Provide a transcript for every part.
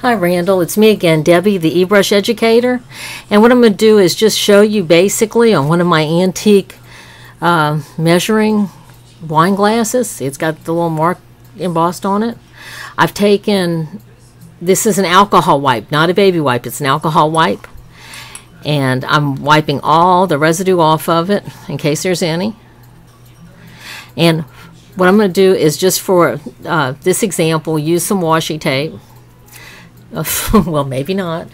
Hi Randall, it's me again, Debbie, the airbrush educator. And what I'm going to do is just show you basically on one of my antique measuring wine glasses. It's got the little mark embossed on it. I've taken, this is an alcohol wipe, not a baby wipe, it's an alcohol wipe. And I'm wiping all the residue off of it in case there's any. And what I'm going to do is just for this example, use some washi tape. Well, maybe not.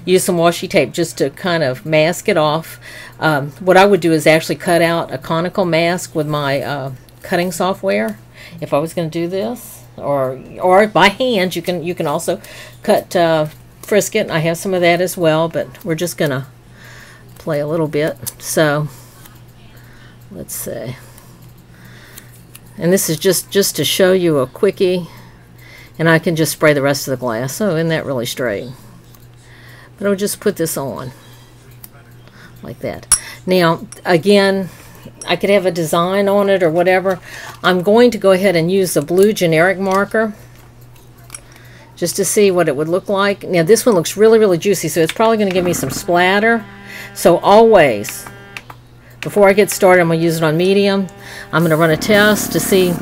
Use some washi tape just to kind of mask it off. What I would do is actually cut out a conical mask with my cutting software if I was going to do this, or by hand. You can also cut Frisket. I have some of that as well, but we're just going to play a little bit. So let's see. And this is just to show you a quickie. And I can just spray the rest of the glass. So isn't that really straight? But I'll just put this on like that. Now, again, I could have a design on it or whatever. I'm going to go ahead and use the blue generic marker just to see what it would look like. Now, this one looks really, really juicy, so it's probably going to give me some splatter. So always, before I get started, I'm going to use it on medium. I'm going to run a test to see...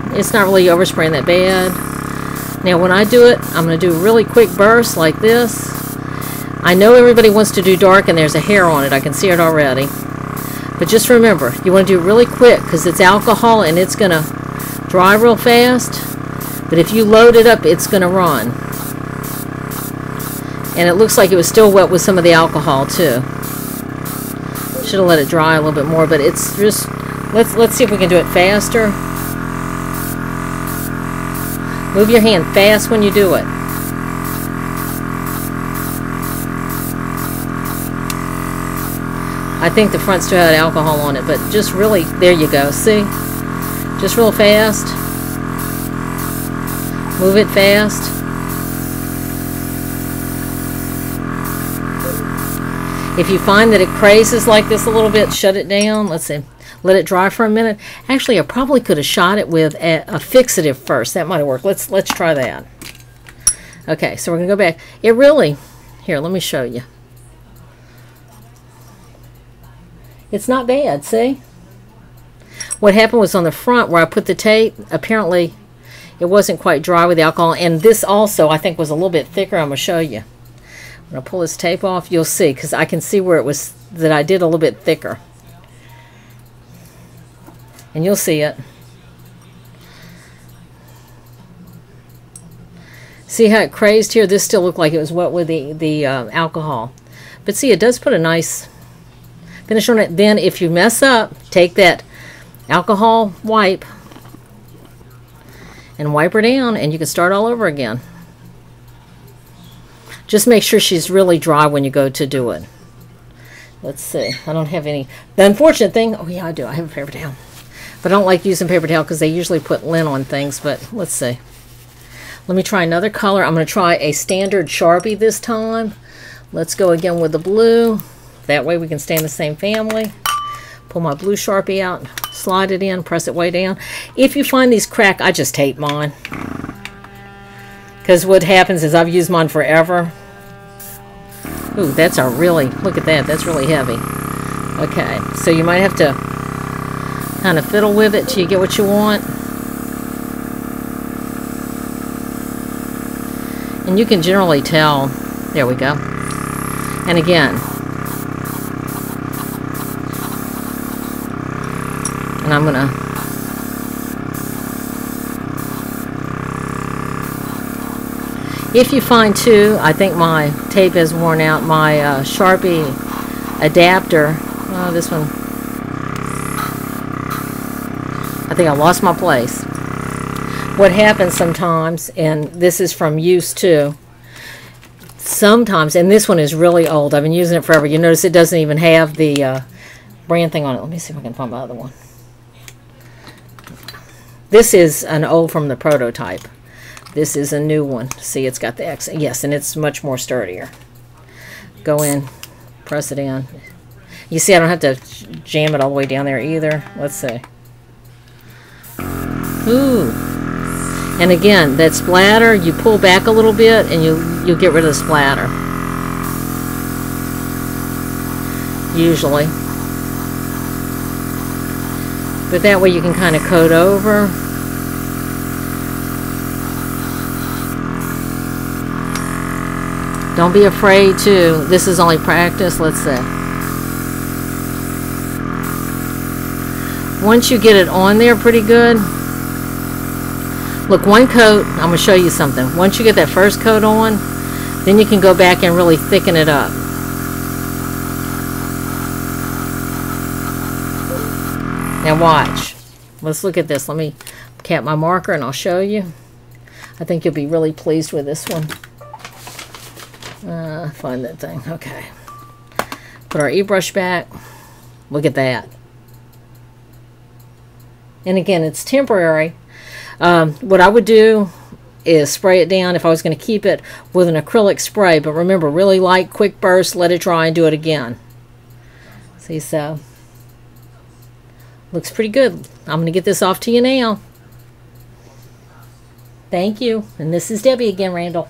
it's not really overspraying that bad. Now when I do it, I'm going to do a really quick burst like this. I know everybody wants to do dark and there's a hair on it. I can see it already. But just remember, you want to do it really quick because it's alcohol and it's going to dry real fast. But if you load it up, it's going to run. And it looks like it was still wet with some of the alcohol too. Should have let it dry a little bit more, but it's just, let's see if we can do it faster. Move your hand fast when you do it. I think the front still had alcohol on it, but just really, there you go, see? Just real fast. Move it fast. If you find that it crazes like this a little bit, shut it down. Let's see. Let it dry for a minute. Actually, I probably could have shot it with a fixative first. That might have worked. Let's try that. Okay, so we're going to go back. It really, here, let me show you. It's not bad, see? What happened was on the front where I put the tape, apparently it wasn't quite dry with the alcohol. And this also, I think, was a little bit thicker. I'm going to show you. When I pull this tape off, you'll see, because I can see where it was that I did a little bit thicker. And you'll see it. See how it crazed here? This still looked like it was wet with the alcohol. But see, it does put a nice finish on it. Then if you mess up, take that alcohol wipe and wipe her down, and you can start all over again. Just make sure she's really dry when you go to do it. Let's see. I don't have any. The unfortunate thing, oh yeah, I do. I have a paper towel. But I don't like using paper towel because they usually put lint on things, but let's see. Let me try another color. I'm going to try a standard Sharpie this time. Let's go again with the blue. That way we can stay in the same family. Pull my blue Sharpie out, slide it in, press it way down. If you find these crack, I just tape mine. Because what happens is I've used mine forever. Ooh, that's a really, look at that, that's really heavy. Okay, so you might have to kind of fiddle with it till you get what you want. And you can generally tell, there we go. And again, and I'm gonna, if you find too, I think my tape has worn out, my Sharpie adapter, oh, this one, I think I lost my place. What happens sometimes, and this is from use too, sometimes, and this one is really old, I've been using it forever, you notice it doesn't even have the brand thing on it. Let me see if I can find my other one. This is an old from the prototype. This is a new one. See, it's got the X. Yes, and it's much more sturdier. Go in, press it in. You see, I don't have to jam it all the way down there either. Let's see. Ooh. And again, that splatter, you pull back a little bit and you'll get rid of the splatter. Usually. But that way you can kind of coat over. Don't be afraid to, this is only practice, let's see. Once you get it on there pretty good, look, one coat, I'm going to show you something. Once you get that first coat on, then you can go back and really thicken it up. Now watch. Let's look at this. Let me cap my marker and I'll show you. I think you'll be really pleased with this one. Find that thing. Okay. Put our e-brush back. Look at that. And again, it's temporary. What I would do is spray it down if I was going to keep it with an acrylic spray. But remember, really light, quick burst, let it dry and do it again. See, so looks pretty good. I'm going to get this off to you now. Thank you. And this is Debbie again, Randall.